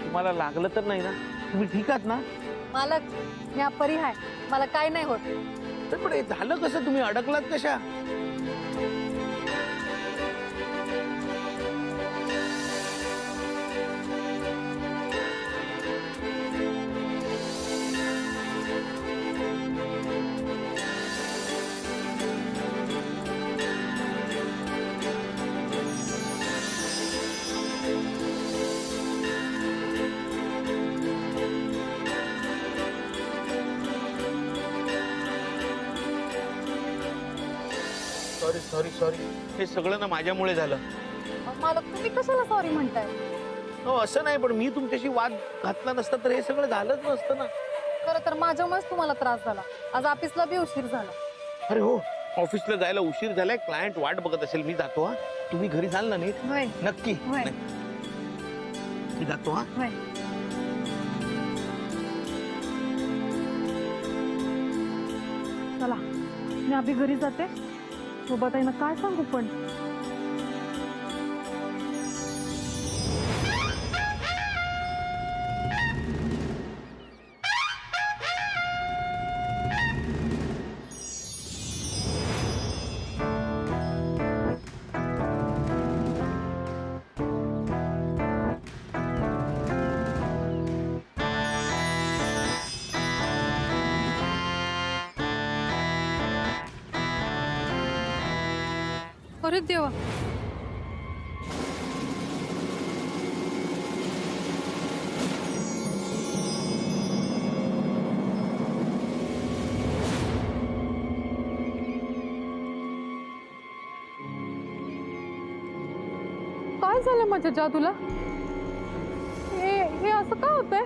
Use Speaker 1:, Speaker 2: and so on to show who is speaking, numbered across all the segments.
Speaker 1: तुम्हाला लागलं तर नाही ना? तुम्ही ठीक आहात ना?
Speaker 2: मालक, मी अपरी आहे, मला काय नाही होत.
Speaker 1: तर पण हे झालं कसं? तुम्ही अडकलात कशा? सॉरी सॉरी सॉरी, हे सगळं ना माझ्यामुळे झालं.
Speaker 2: मालक, तुम्ही कशाला सॉरी म्हणताय?
Speaker 1: हो असं नाही, पण मी तुमच्याशी वाद घातला नसता तर हे सगळं झालंच नसतं ना.
Speaker 2: खरं तर माझ्यामुळेच तुम्हाला त्रास झाला. आज ऑफिसला बी उशीर झाला.
Speaker 1: अरे हो, ऑफिसला जायला उशीर झालाय, क्लायंट वाट बघत असेल. मी जातो हा. तुम्ही घरी जाल ना नीट?
Speaker 2: होय.
Speaker 1: नक्की.
Speaker 2: होय.
Speaker 1: मी जातो हा.
Speaker 2: होय. चला, मी अभि घरी जाते. सोबत आहे ना, काय सांगू पण. अरे देवा, काय झालं माझ्या जादूला? हे असं का होतंय?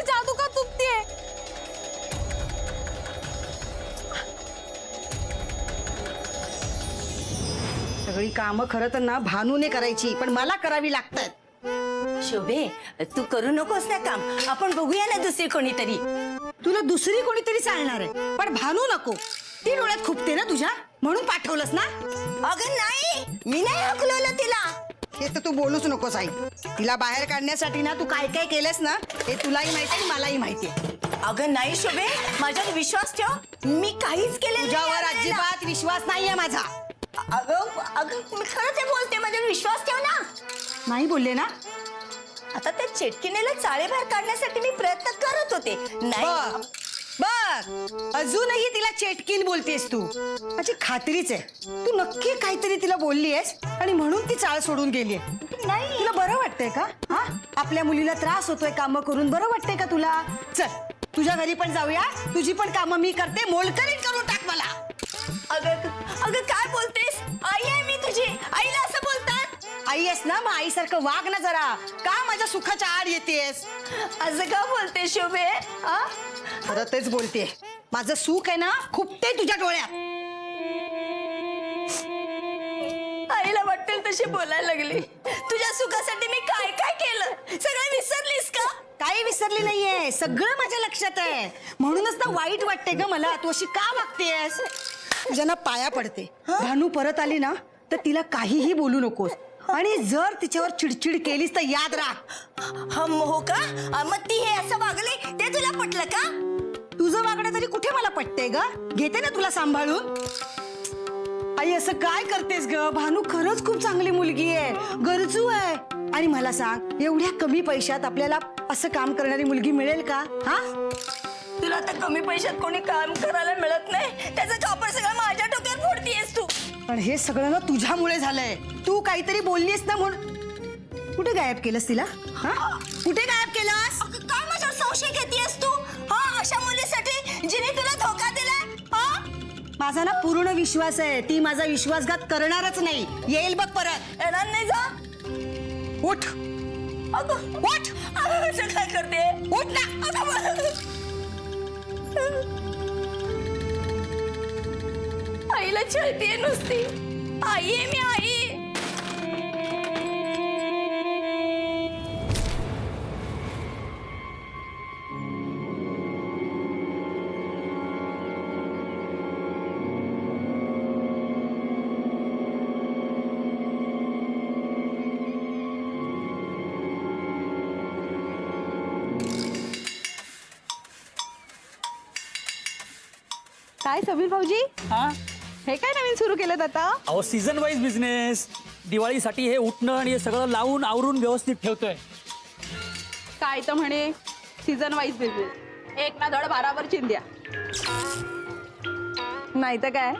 Speaker 2: जादू का तुटतीये?
Speaker 3: सगळी कामं खरं तर ना भानूने करायची, पण मला करावी लागतात.
Speaker 4: शोभे, तू करू नकोस ना काम. आपण बघूया ना दुसरी कोणीतरी.
Speaker 3: तुला दुसरी कोणीतरी चालणार आहे, पण भानू नको. ती डोळ्यात खुपते ना तुझ्या, म्हणून पाठवलंस ना?
Speaker 4: अगं नाही, मी नाही हकलवलं तिला.
Speaker 3: हे तर तू बोलूच नकोस आई. तिला बाहेर काढण्यासाठी ना तू काय काय केलंस ना, हे तुलाही माहिती आणि मलाही माहितीये.
Speaker 4: अगं नाही शोभे, माझ्यावर विश्वास ठेव. मी काहीच केलं नाही.
Speaker 3: तुझ्यावर अजिबात विश्वास नाहीये माझा.
Speaker 4: अगं अगं मी खरंच हे बोलते, माझ्यावर विश्वास ठेव ना.
Speaker 3: नाही बोलले ना?
Speaker 4: आता त्या चेटकीनेला चाळेबाहेर काढण्यासाठी मी प्रयत्न करत होते. नाही
Speaker 3: बघ, अजूनही तिला चेटकीन बोलतेस तू. माझी खात्रीच आहे तू नक्की काहीतरी तिला बोललीयस आणि म्हणून ती चाळ सोडून गेलीये. नाही, तुला बरं वाटतंय का? हा, आपल्या मुलीला त्रास होतोय काम करून. बरं वाटतंय का तुला? चल, तुझ्या घरी पण जाऊया. तुझी पण कामं मी करते. मोलकरीण करून टाक मला.
Speaker 4: अगं अगं काय बोलतेस? आई आहे मी तुझी. आईला असं बोलतात?
Speaker 3: आई आहेस ना, मग आईसारखं वाग ना जरा. का माझ्या सुखाच्या आड येतेस?
Speaker 4: असं का बोलते शोभे?
Speaker 3: खरं तेच बोलते. माझं सुख आहे ना, खुपते तुझ्या डोळ्यात.
Speaker 4: आईला वाटेल तशी बोलायला लागली. तुझ्या सुखासाठी मी काय काय केलं सगळं विसरलीस का?
Speaker 3: काही विसरली नाहीये, सगळं माझ्या लक्षात आहे. म्हणूनच ना वाईट वाटते ग मला. तू अशी का वागतेस? तुझ्या ना पाया पडते. भानू परत आली ना तर तिला काहीही बोलू नकोस. आणि जर तिच्यावर चिडचिड केलीस तर याद राख.
Speaker 4: हो का? मग ती हे असं वागली ते तुला पटलं का?
Speaker 3: तुझं वागणं तरी कुठे मला पटते ग. घेते ना तुला सांभाळून. आई असं काय करतेस ग? भानू खरंच खूप चांगली मुलगी आहे, गरजू आहे. आणि मला सांग, एवढ्या कमी पैशात आपल्याला असं काम करणारी मुलगी मिळेल का? हा,
Speaker 4: तुला तर कमी पैशात कोणी काम करायला मिळत नाही. त्याचं कापड सगळं माझ्या डोक्यावर फोडतीयस तू.
Speaker 3: पण हे सगळं ना तुझ्यामुळे झालंय. तू काहीतरी बोललीस ना म्हणून. कुठे गायब केलंस तिला? हा, कुठे गायब केलंस?
Speaker 4: काय माझ्यावर संशय घेतीयस तू? अशा मुलीसाठी जिने तुला धोका दिलाय.
Speaker 3: माझा ना पूर्ण विश्वास आहे ती माझा विश्वासघात करणारच नाही. येईल बघ परत.
Speaker 4: येणार नाही. जा,
Speaker 3: उठ.
Speaker 4: अगं उठ. काय करते?
Speaker 3: उठ ना.
Speaker 4: आईला छळतीये नुसती. आई आहे मी, आई.
Speaker 2: काय समीर भाऊजी,
Speaker 5: हा
Speaker 2: हे काय नवीन सुरू केलं आता?
Speaker 5: अहो सीझन वाईज बिझनेस. दिवाळीसाठी हे उठणं आणि हे सगळं लावून आवरून व्यवस्थित ठेवतोय.
Speaker 2: काय तर म्हणे सीझन वाईज बिझनेस, एक ना धड भारावर चिंध्या. नाही तर काय.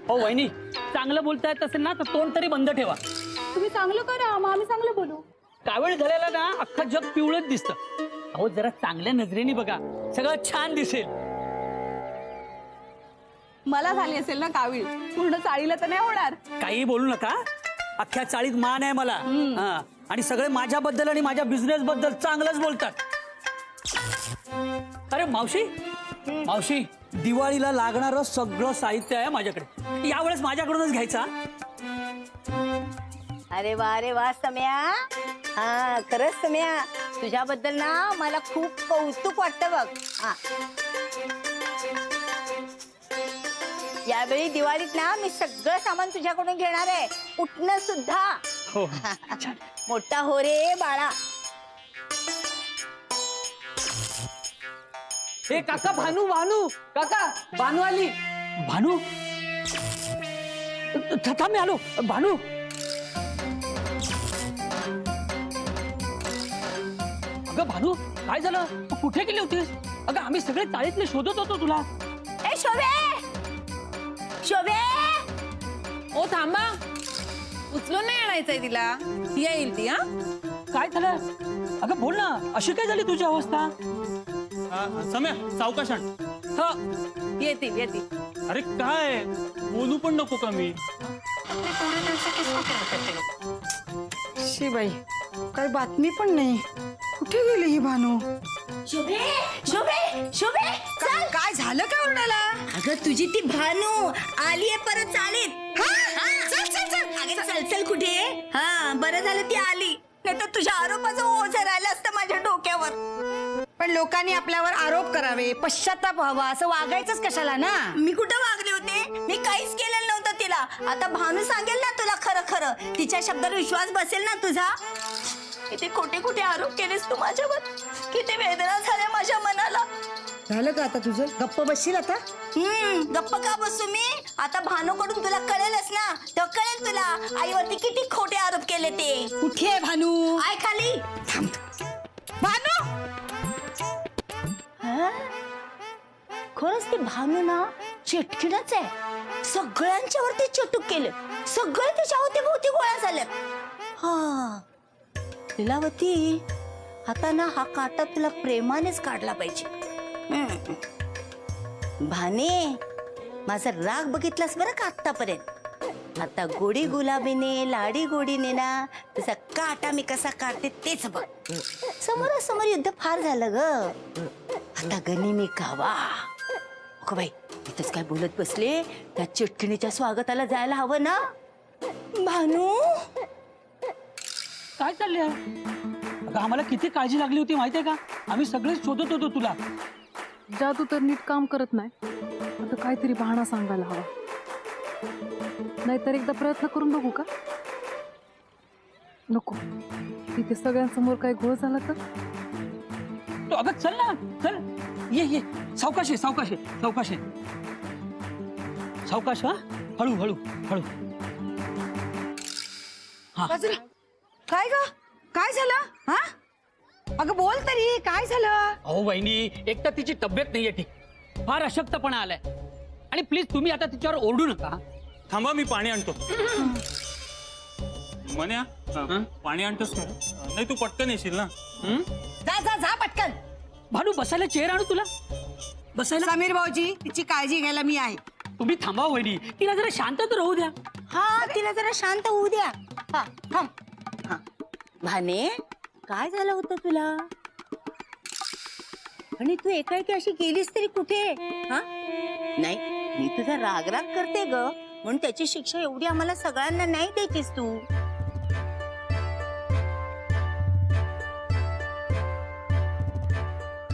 Speaker 5: हो वहिनी, चांगलं बोलता येत असेल ना तर तोंड तरी बंद ठेवा.
Speaker 2: तुम्ही चांगलं करा, मग आम्ही चांगलं बोलू.
Speaker 5: कावीळ झालेला ना अख्खं जग पिवळच दिसतं. अहो जरा चांगल्या नजरेने बघा, सगळं छान दिसेल.
Speaker 2: मला झाली असेल ना कावीळ, पूर्ण चाळीला तर नाही होणार.
Speaker 5: काही बोलू नका, अख्ख्या चाळीत मान आहे मला. हा, आणि सगळे माझ्याबद्दल आणि माझ्या बिझनेस बद्दल चांगलंच बोलतात. अरे मावशी, मावशी दिवाळीला लागणारं सगळं साहित्य आहे माझ्याकडे. यावेळेस माझ्याकडूनच घ्यायचा.
Speaker 4: अरे वा सम्या. हा खरंच सम्या, तुझ्याबद्दल ना मला खूप कौतुक वाटतं बघ. हा, यावेळी दिवाळीत ना मी सगळं सामान तुझ्याकडून घेणार आहे, उठणं सुद्धा.
Speaker 5: हो.
Speaker 4: मोठा हो रे बाळा.
Speaker 6: हे काका, भानू भानू काका, भानू आली.
Speaker 5: भानू, थांब मी आलो. भानू, अगं भानू काय झालं? तू कुठे गेली होतीस? अगं आम्ही सगळे चाळीतले शोधत होतो तुला.
Speaker 4: ए शोभे, शोभे.
Speaker 7: ओ थांबा, उचलून नाही आणायचंय तिला, येईल ती. हा
Speaker 5: काय झालं? अगं बोल ना, अशी काय झाली तुझी अवस्था?
Speaker 8: सम्या सावकाशान.
Speaker 5: हा,
Speaker 7: येतील येतील.
Speaker 8: अरे काय बोलू पण नको का मी?
Speaker 3: शी बाई, काही बातमी पण नाही. कुठे गेली ही भानू?
Speaker 4: शोभे, शोभे, शोभे.
Speaker 3: काय झालं का ओरडायला?
Speaker 4: अगं तुझी ती भानू आलीये परत चालीत. चल चल चल. अगं चल चल कुठे? हा बरं झालं ती आली, नाही तर तुझ्या आरोपाचं ओझं राहिलं असतं माझ्या डोक्यावर.
Speaker 3: पण लोकांनी आपल्यावर आरोप करावे, पश्चाताप व्हावा, असं वागायचंच कशाला ना?
Speaker 4: मी कुठं वागले होते? मी काहीच केलेलं नव्हतं तिला. आता भानू सांगेल ना तुला खरं खरं, तिच्या शब्दावर विश्वास बसेल ना तुझा. किती खोटे खोटे आरोप केलेस तू माझ्यावर, किती वेदना झाल्या माझ्या मनाला.
Speaker 3: झालं का आता तुझं? गप्प बसशील आता?
Speaker 4: गप्प का बसू मी? आता भानूकडून तुला कळेलच ना, तर कळेल तुला आईवरती किती खोटे आरोप केले ते.
Speaker 3: कुठे आहे भानू?
Speaker 4: आय खाली.
Speaker 3: भानू,
Speaker 4: खरंच ते भानू ना चिटकीणच आहे. सगळ्यांच्या वरती चटूक केलं, सगळे त्याच्या भोवती गोळ्या झाल्या. हा लीलावती, आता ना हा काटा तुला प्रेमानेच काढला पाहिजे. भाने, माझा राग बघितलास बरं का आतापर्यंत. आता गोडी गुलाबीने लाडी गोडीने ना तुझा काटा मी कसा काढते तेच बघ. समोरासमोर युद्ध फार झालं ग. आता गणी मी गावा. अगं बाई, इथंच काय बोलत बसले? त्या चिटकिणीच्या स्वागताला जायला हवं ना. भानू,
Speaker 5: काय चाललंय? अगं आम्हाला किती काळजी लागली होती माहितीये का? आम्ही सगळेच शोधत होतो तुला.
Speaker 2: जादू तर नीट काम करत नाही, आता काहीतरी बहाणा सांगायला हवा. नाहीतर एकदा प्रयत्न करून बघू का? नको, तिथे सगळ्यांसमोर काही घोळ झाला तर?
Speaker 5: तो अगं चल ना, चल. ये ये, सावकाश आहे, सावकाश आहे, सावकाश आहे. सावकाश. हा, हळू हळू हळू.
Speaker 3: बाजूला. काय ग? काय झालं? हा, अगं बोल तरी, काय झालं?
Speaker 5: अहो वहिनी, एक तर तिची तब्येत नाहीये ठीक, फार अशक्तपणा आलाय. आणि प्लीज तुम्ही आता तिच्यावर ओरडू नका.
Speaker 8: थांबा, मी पाणी आणतो. मन्या, पाणी आणतोस का? नाही तू पटकन येशील ना.
Speaker 3: जा जा जा पटकन.
Speaker 5: भानू, बसायला चेअर आणू तुला? बसायला?
Speaker 3: समीर भाऊजी, तिची काळजी घ्यायला मी आहे.
Speaker 5: तुम्ही थांबा वहिनी, तिला जरा शांत तर होऊ द्या.
Speaker 4: हा तिला जरा शांत होऊ द्या. हा थांब. हा भाने, काय झालं होतं तुला? आणि तू एकाएकी अशी गेलीस तरी कुठे? हा नाही, मी तुझा राग करते ग, म्हणून त्याची शिक्षा एवढी आम्हाला सगळ्यांना नाही द्यायचीस तू.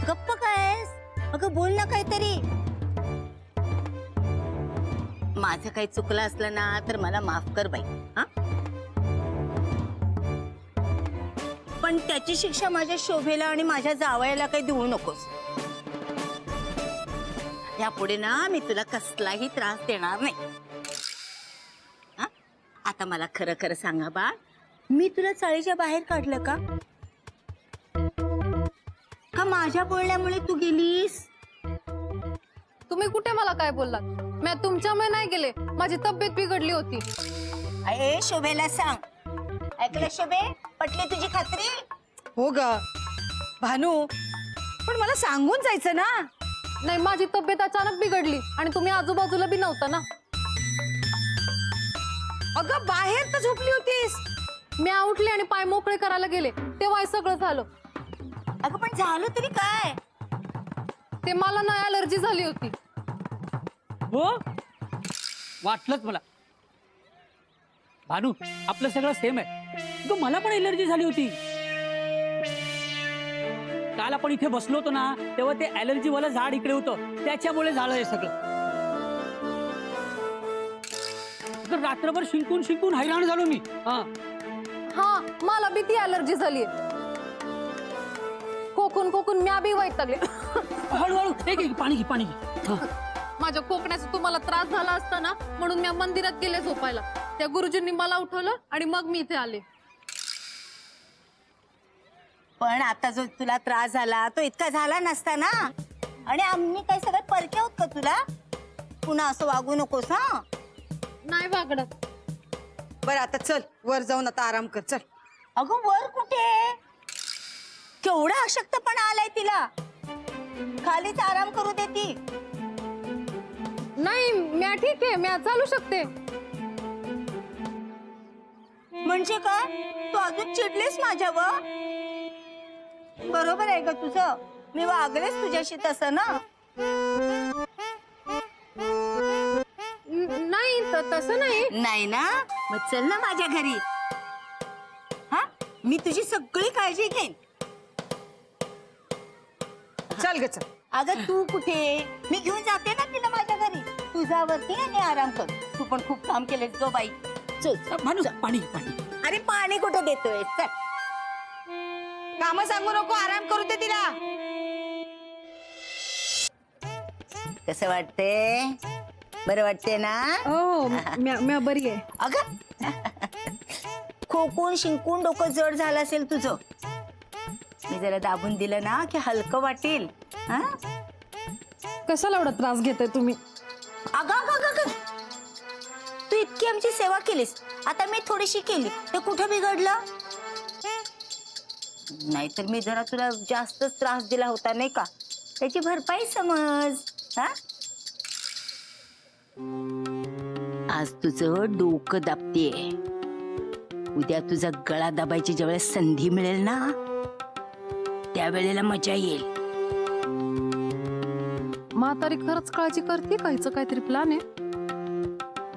Speaker 4: गप्प कायस? अगं बोल ना काहीतरी. माझं काही चुकलं असलं ना तर मला माफ कर बाई. हा, पण त्याची शिक्षा माझ्या शोभेला आणि माझ्या जावयाला काही देऊ नकोस. यापुढे ना मी तुला कसलाही त्रास देणार नाही. हा, आता मला खरं खरं सांगा बा, मी तुला चाळीच्या बाहेर काढलं का? का माझ्या बोलण्यामुळे तू गेलीस?
Speaker 2: तुम्ही कुठे मला काय बोललात? मी तुमच्यामुळे नाही गेले, माझी तब्येत बिघडली होती.
Speaker 4: अरे शोभेला सांग. ऐकलं शोभे, पटली तुझी खात्री?
Speaker 3: हो ग भानू, पण मला सांगून जायचं ना.
Speaker 2: नाही, माझी तब्येत अचानक बिघडली आणि तुम्ही आजूबाजूला बी नव्हता ना.
Speaker 3: अगं बाहेर तर झोपली होतीस.
Speaker 2: मी उठले आणि पाय मोकळे करायला गेले तेव्हा हे सगळं झालं.
Speaker 4: अगं पण झालं तरी काय?
Speaker 2: ते मला ना ॲलर्जी झाली होती.
Speaker 5: हो, वाटलंच मला. भानू, आपलं सगळं सेम आहे. तो मला पण एलर्जी झाली होती. काल आपण इथे बसलो होतो ना, तेव्हा ते ॲलर्जी वाला झाड इकडे होतं, त्याच्यामुळे झालं हे सगळं. तर रात्रभर शिंकून शिंकून हैराण झालो मी.
Speaker 2: हा, मला बी ती ॲलर्जी झाली. खोकून खोकून मी बी वैतागले.
Speaker 5: हळूहळू एक पाणी घे, पाणी घे.
Speaker 2: माझ्या खोकण्याचा तुम्हाला त्रास झाला असता ना, म्हणून मी मंदिरात गेले झोपायला. त्या गुरुजींनी मला उठवलं आणि मग मी इथे आले.
Speaker 4: पण आता जो तुला त्रास झाला तो इतका झाला नसता ना. आणि आम्ही काय सगळं परके आहोत का तुला? पुन्हा असं वागू नकोस. हा,
Speaker 2: नाही वागडत.
Speaker 3: बरं आता चल वर जाऊन आता आराम कर. चल.
Speaker 4: अगं वर कुठे? केवढा अशक्तपणा आलाय तिला. खालीच आराम करू देती.
Speaker 2: नाही, मी ठीक आहे, मी चालू शकते.
Speaker 4: म्हणजे काय? तू अजून चिडलीस माझ्यावर? बरोबर आहे का तुझं? मी वागलेच तुझ्याशी तसं ना.
Speaker 2: नाही, तसं नाही.
Speaker 4: नाही ना, मग चल ना माझ्या घरी. हा, मी तुझी सगळी काळजी घेईन.
Speaker 3: चल ग चल.
Speaker 4: अगं तू कुठे? मी घेऊन जाते ना तिला माझ्या घरी. तुझ्यावरती आणि आराम कर. तू पण खूप काम केलेस गो बाई. चल.
Speaker 5: भानू, पाणी घे, पाणी.
Speaker 4: अरे पाणी कुठे देतोय? चल.
Speaker 3: काम सांगू नको, आराम करू दे तिला.
Speaker 4: कसं वाटते? बरं वाटते ना?
Speaker 2: हो, मी बरी आहे.
Speaker 4: अगं खोकून शिंकून डोकं जड झालं असेल तुझं. मी जरा दाबून दिलं ना की हलकं वाटेल. हा,
Speaker 2: कशाला एवढा त्रास घेताय तुम्ही?
Speaker 4: अगं तू इतकी आमची सेवा केलीस, आता मी थोडीशी केली तर कुठं बिघडलं? नाहीतर मी जरा तुला जास्तच त्रास दिला होता नाही का, त्याची भरपाई समज. हा, आज तुझं डोकं दाबतेय, उद्या तुझा गळा दाबायची ज्यावेळेस संधी मिळेल ना त्यावेळेला मजा येईल.
Speaker 2: म्हातारी खरंच काळजी करते का? हिचं काहीतरी प्लॅन आहे,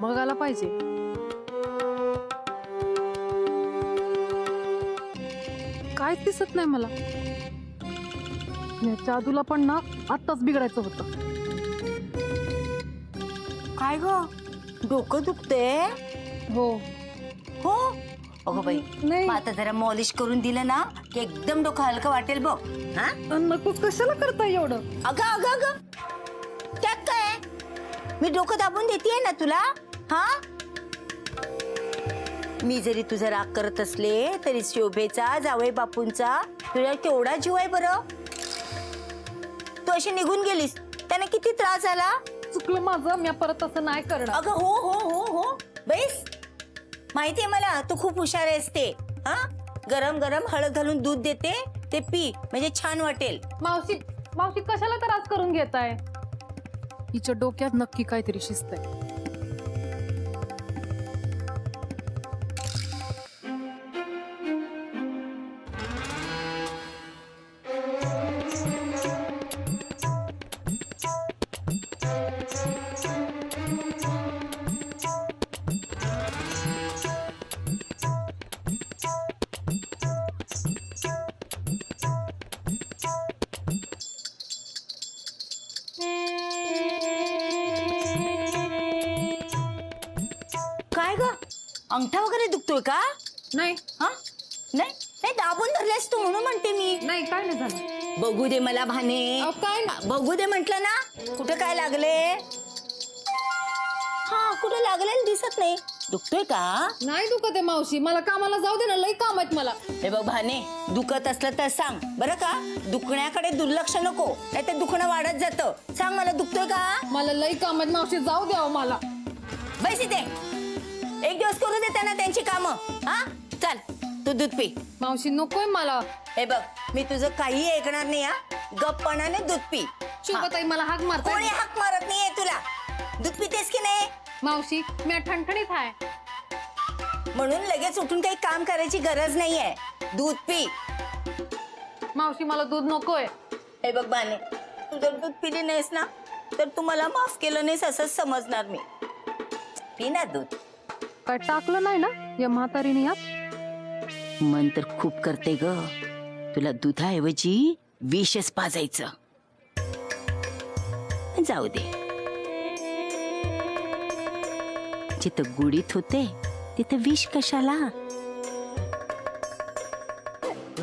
Speaker 2: बघायला पाहिजे. काहीच दिसत नाही मला. या जादूला पण ना आत्ताच बिघडायचं होतं.
Speaker 4: काय ग, डोकं दुखतंय?
Speaker 2: हो
Speaker 4: हो. अगो बाई,
Speaker 2: नाही.
Speaker 4: मग आता जरा मॉलिश करून दिलं ना की एकदम डोकं हलकं वाटेल बघ. हा,
Speaker 2: नको, कशाला करताय एवढं?
Speaker 4: अगं त्यात काय, मी डोकं दाबून देतेय ना तुला. हा, मी जरी तुझा राग करत असले तरी शोभेचा, जावई बापूंचा तुला केवढा जीव आहे बरं. तू अशी निघून गेलीस, त्याने किती त्रास झाला.
Speaker 2: चुकलं माझं, मी परत असं नाही करणार.
Speaker 4: अगं हो हो हो हो बैस, माहितीये मला तू खूप हुशार आहेस ते. हा, गरम गरम हळद घालून दूध देते, ते पी म्हणजे छान वाटेल.
Speaker 2: मावशी कशाला त्रास करून घेताय? हिच्या डोक्यात नक्की काहीतरी शिस्त आहे.
Speaker 4: अंगठा वगैरे दुखतोय का?
Speaker 2: नाही
Speaker 4: हा नाही नाही दाबून धरलेस तू म्हणून म्हणते मी.
Speaker 2: नाही काय नाही झालं.
Speaker 4: बघू दे मला भाने.
Speaker 2: अहो, काय नाही.
Speaker 4: बघू दे म्हंटल ना. कुठे काय लागले? हा कुठे लागलेलं दिसत नाही. दुखतोय का?
Speaker 2: नाही दुखत आहे मावशी, मला कामाला जाऊ दे ना, लई काम आहेत मला.
Speaker 4: हे बघ भाने, दुखत असलं तर सांग बरं का. दुखण्याकडे दुर्लक्ष नको, नाही तर दुखणं वाढत जातं. सांग मला दुखतोय का?
Speaker 2: मला लई काम आहेत मावशी, जाऊ द्या मला.
Speaker 4: बस इथे. एक दिवस करू दे त्यांना त्यांची कामं. हा चल तू दूध पी.
Speaker 2: मावशी नकोय मला.
Speaker 4: हे बघ मी तुझं काही ऐकणार नाही. हा गप्पणाने दूध पी.
Speaker 2: शुभताई मला हाक मारता.
Speaker 4: कोणी हाक मारत नाहीये तुला. दूध पितेस की नाही?
Speaker 2: मावशी मी ठणठणीत आहे.
Speaker 4: म्हणून लगेच उठून काही काम करायची गरज नाहीये. दूध पी.
Speaker 2: मावशी मला दूध नकोय.
Speaker 4: हे बघ बाने, तू जर दूध पिली नाहीस ना तर तू मला माफ केलं नाहीस असंच समजणार मी. पी ना दूध.
Speaker 2: काय टाकलं नाही ना या म्हातारीने यात?
Speaker 4: मन तर खूप करते ग. तुला दुधाऐवजी विषच पाजायचं. जाऊ दे. जिथं गुडीत होते तिथं विष कशाला?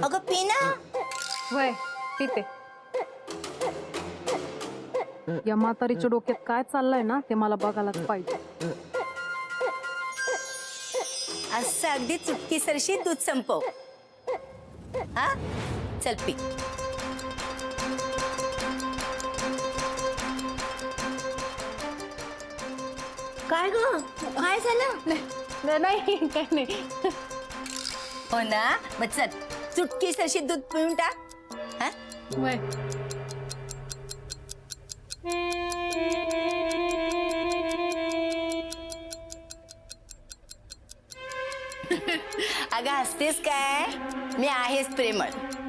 Speaker 4: अगं पी ना.
Speaker 2: वय पिते. या म्हातारीच्या डोक्यात काय चाललंय ना ते मला बघायलाच पाहिजे.
Speaker 4: असं अगदी चुटकी सरशी दूध संपव. हा चल पी. काय ग काय झालं?
Speaker 2: नाही काय नाही.
Speaker 4: हो ना मग चल चुटकी सरशी दूध पिऊन टाक. हा
Speaker 2: वय
Speaker 4: अगं हसतेस काय? मी आहेच प्रेमळ.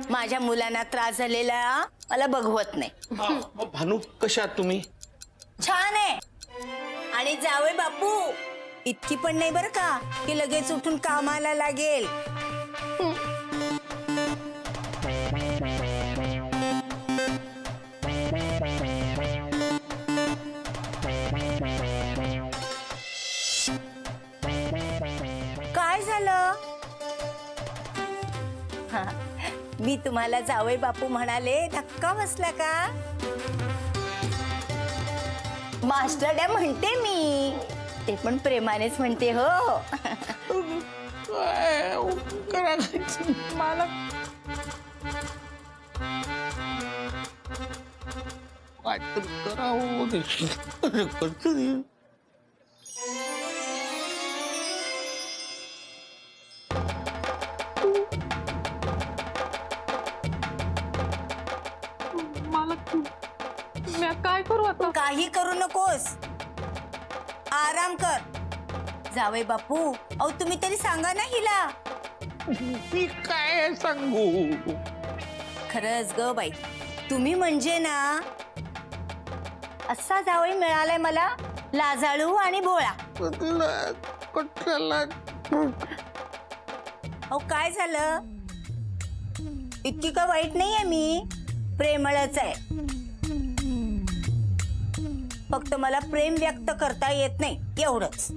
Speaker 4: माझ्या मुलांना त्रास झालेला मला बघवत नाही.
Speaker 1: भानू कशा आहात तुम्ही?
Speaker 4: छान आहे. आणि जावई बापू इतकी पण नाही बरं का की लगेच उठून कामाला लागेल. काय झालं? हा, मी तुम्हाला जावई बापू म्हणाले धक्का बसला का? मास्टरड्या म्हणते मी, ते पण प्रेमानेच म्हणते हो.
Speaker 1: मला काय तर करावं.
Speaker 2: मी काय करू आता?
Speaker 4: काही करू नकोस. आराम कर. जावई बापू अहो तुम्ही तरी सांगा ना हिला.
Speaker 1: मी काय सांगू?
Speaker 4: खरंच ग बाई, तुम्ही म्हणजे ना असा जावई मिळालाय मला, लाजाळू आणि भोळा. अहो काय झालं? इतकी का वाईट नाहीये मी, प्रेमळच आहे. फक्त मला प्रेम व्यक्त करता येत नाही एवढंच.